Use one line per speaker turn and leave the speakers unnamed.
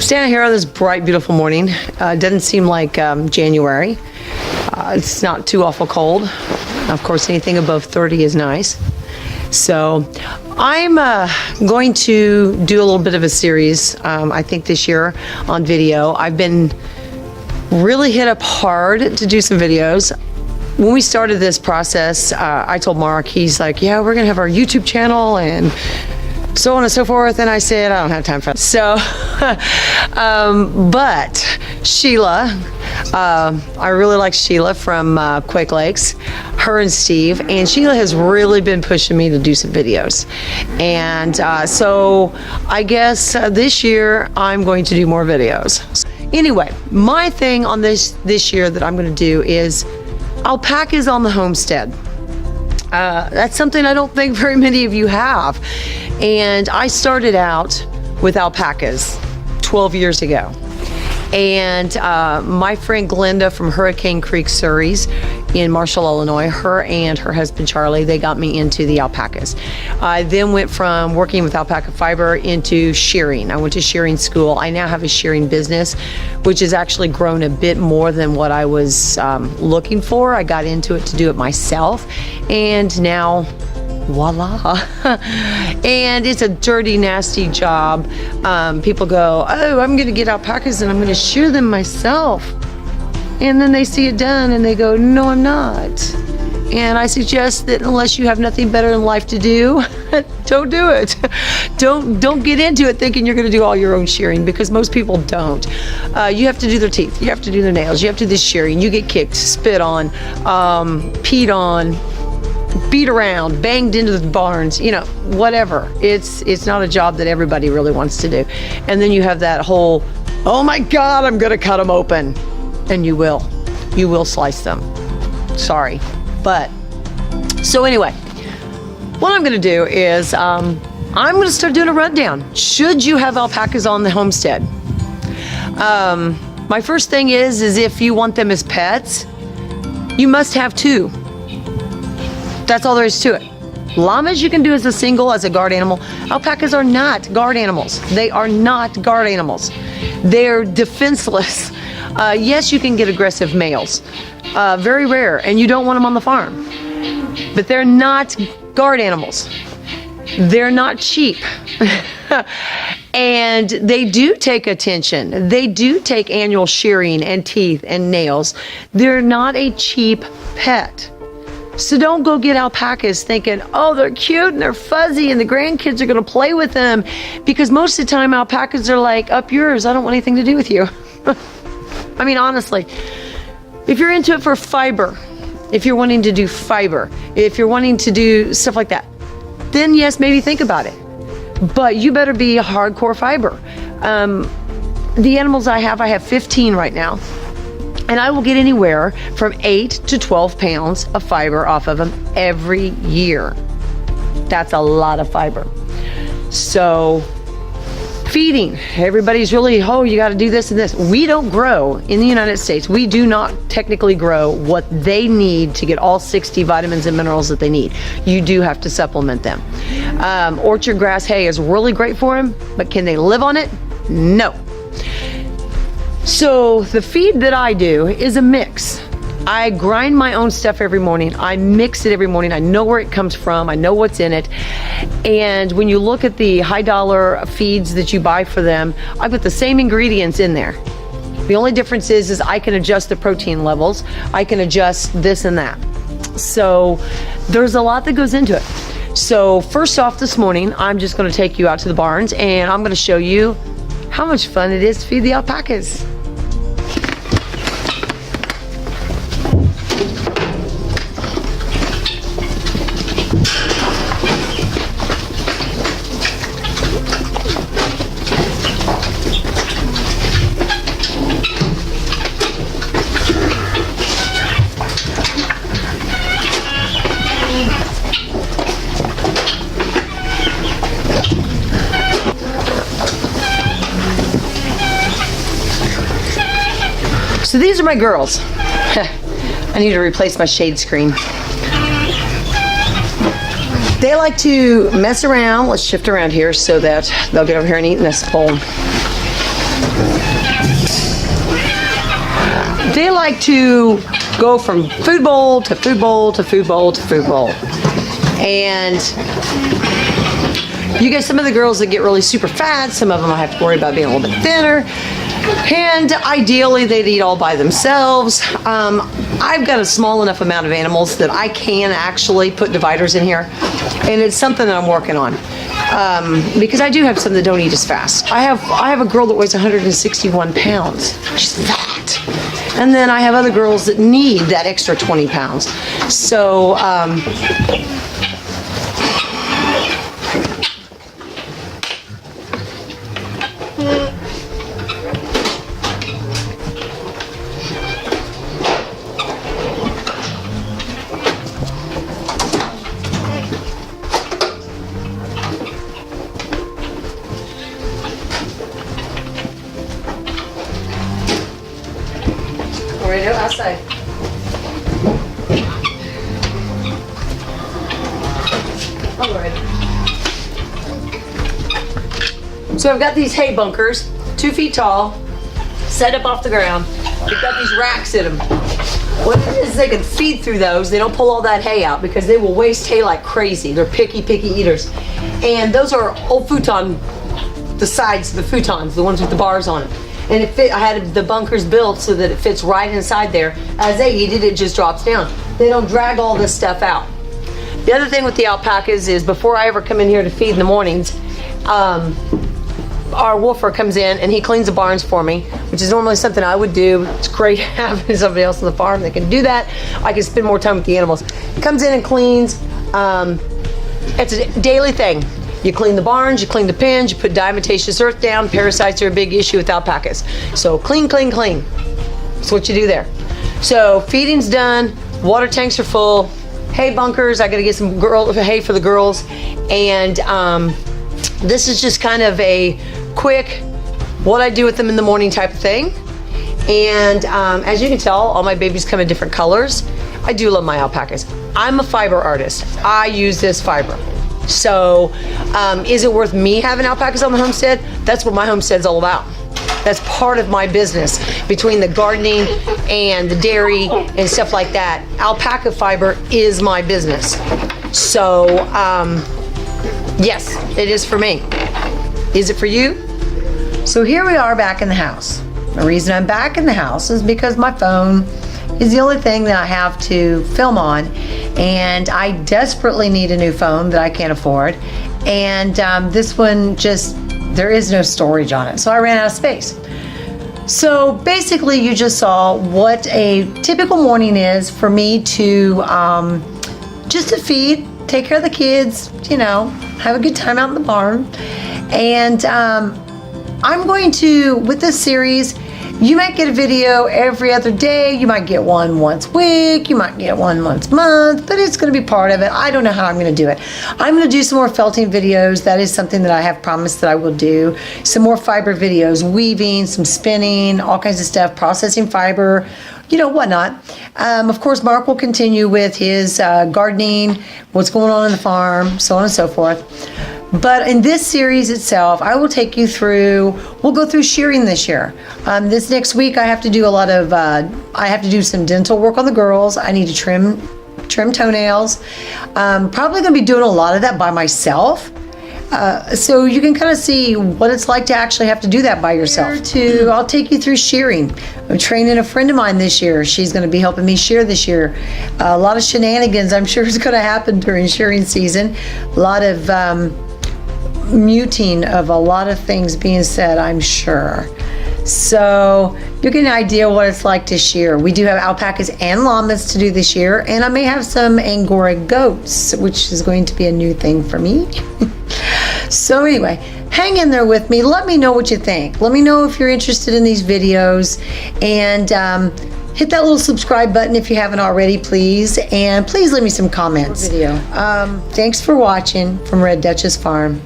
Standing here on this bright, beautiful morning. Doesn't seem like January. It's not too awful cold. Of course, anything above 30 is nice. So I'm going to do a little bit of a series, I think this year on video. I've been really hit up hard to do some videos. When we started this process, I told Mark, he's like, yeah, we're gonna have our YouTube channel and so on and so forth. And I said, I don't have time for that. So, but Sheila, I really like Sheila from Quake Lakes, her and Steve, and Sheila has really been pushing me to do some videos. And so I guess this year I'm going to do more videos. Anyway, my thing on this year that I'm going to do is alpacas on the homestead. That's something I don't think very many of you have. And I started out with alpacas 12 years ago. And my friend Glenda from Hurricane Creek Surreys in Marshall, Illinois, her and her husband Charlie, they got me into the alpacas. I then went from working with alpaca fiber into shearing. I went to shearing school. I now have a shearing business, which has actually grown a bit more than what I was looking for. I got into it to do it myself, and now voila. And it's a dirty, nasty job. People go, oh, I'm gonna get alpacas and I'm gonna shear them myself. And then they see it done and they go, no, I'm not. And I suggest that unless you have nothing better in life to do, don't do it. Don't get into it thinking you're gonna do all your own shearing, because most people don't. You have to do their teeth, you have to do their nails, you have to do the shearing, you get kicked, spit on, peed on, beat around, banged into the barns, you know, whatever. It's not a job that everybody really wants to do. And then you have that whole, oh my God, I'm gonna cut them open. And you will slice them. Sorry. But, so anyway, what I'm gonna do is, I'm gonna start doing a rundown. Should you have alpacas on the homestead? My first thing is if you want them as pets, you must have two. That's all there is to it. Llamas you can do as a single, as a guard animal. Alpacas are not guard animals. They are not guard animals. They're defenseless. Yes, you can get aggressive males. Very rare, and you don't want them on the farm. But they're not guard animals. They're not cheap. And they do take attention. They do take annual shearing and teeth and nails. They're not a cheap pet. So don't go get alpacas thinking, oh, they're cute and they're fuzzy and the grandkids are gonna play with them, because most of the time alpacas are like, up yours, I don't want anything to do with you. I mean, honestly, if you're into it for fiber, if you're wanting to do fiber, if you're wanting to do stuff like that, then yes, maybe think about it. But you better be hardcore fiber. The animals I have 15 right now. And I will get anywhere from 8 to 12 pounds of fiber off of them every year. That's a lot of fiber. So feeding, everybody's really, oh, you got to do this and this. We don't grow in the United States. We do not technically grow what they need to get all 60 vitamins and minerals that they need. You do have to supplement them. Orchard grass hay is really great for them, but can they live on it? No. So the feed that I do is a mix. I grind my own stuff every morning. I mix it every morning. I know where it comes from. I know what's in it. And when you look at the high dollar feeds that you buy for them, I put the same ingredients in there. The only difference is I can adjust the protein levels. I can adjust this and that. So there's a lot that goes into it. So first off this morning, I'm just gonna take you out to the barns and I'm gonna show you how much fun it is to feed the alpacas. So these are my girls. I need to replace my shade screen. They like to mess around. Let's shift around here so that they'll get over here and eat in this bowl. They like to go from food bowl to food bowl to food bowl to food bowl. And you get some of the girls that get really super fat. Some of them I have to worry about being a little bit thinner. And ideally, they'd eat all by themselves. I've got a small enough amount of animals that I can actually put dividers in here. And it's something that I'm working on. Because I do have some that don't eat as fast. I have a girl that weighs 161 pounds. She's fat. And then I have other girls that need that extra 20 pounds. So, ready to go outside. All right. So I've got these hay bunkers, 2 feet tall, set up off the ground. We've got these racks in them. What it is, they can feed through those. They don't pull all that hay out because they will waste hay like crazy. They're picky eaters. And those are old futon, the sides of the futons, the ones with the bars on it. And I had the bunkers built so that it fits right inside there. As they eat it, it just drops down. They don't drag all this stuff out. The other thing with the alpacas is before I ever come in here to feed in the mornings, our woofer comes in and he cleans the barns for me, which is normally something I would do. It's great having somebody else on the farm that can do that. I can spend more time with the animals. He comes in and cleans. It's a daily thing. You clean the barns, you clean the pens, you put diatomaceous earth down. Parasites are a big issue with alpacas. So clean, clean, clean. That's what you do there. So feeding's done, water tanks are full, hay bunkers, I gotta get some hay for the girls. And this is just kind of a quick, what I do with them in the morning type of thing. And as you can tell, all my babies come in different colors. I do love my alpacas. I'm a fiber artist. I use this fiber. So, is it worth me having alpacas on the homestead? That's what my homestead's all about. That's part of my business. Between the gardening and the dairy and stuff like that, alpaca fiber is my business. So, yes, it is for me. Is it for you? So here we are back in the house. The reason I'm back in the house is because my phone is the only thing that I have to film on, and I desperately need a new phone that I can't afford, and this one just, there is no storage on it, so I ran out of space. So basically you just saw what a typical morning is for me to just to feed, take care of the kids, you know, have a good time out in the barn. And I'm going to, with this series, you might get a video every other day. You might get one once a week. You might get one once a month, but it's going to be part of it. I don't know how I'm going to do it. I'm going to do some more felting videos. That is something that I have promised that I will do. Some more fiber videos, weaving, some spinning, all kinds of stuff, processing fiber, you know, whatnot. Of course, Mark will continue with his gardening, what's going on in the farm, so on and so forth. But in this series itself, I will take you through, we'll go through shearing this year. This next week, I have to do a lot of, I have to do some dental work on the girls. I need to trim toenails. Probably gonna be doing a lot of that by myself. So you can kind of see what it's like to actually have to do that by yourself. I'll take you through shearing. I'm training a friend of mine this year. She's going to be helping me shear this year. A lot of shenanigans I'm sure is going to happen during shearing season. A lot of muting of a lot of things being said, I'm sure. So you get an idea what it's like to shear. We do have alpacas and llamas to do this year, and I may have some Angora goats, which is going to be a new thing for me. So anyway, hang in there with me. Let me know what you think. Let me know if you're interested in these videos, and hit that little subscribe button if you haven't already, please. And please leave me some comments. Thanks for watching from Red Duchess Farm.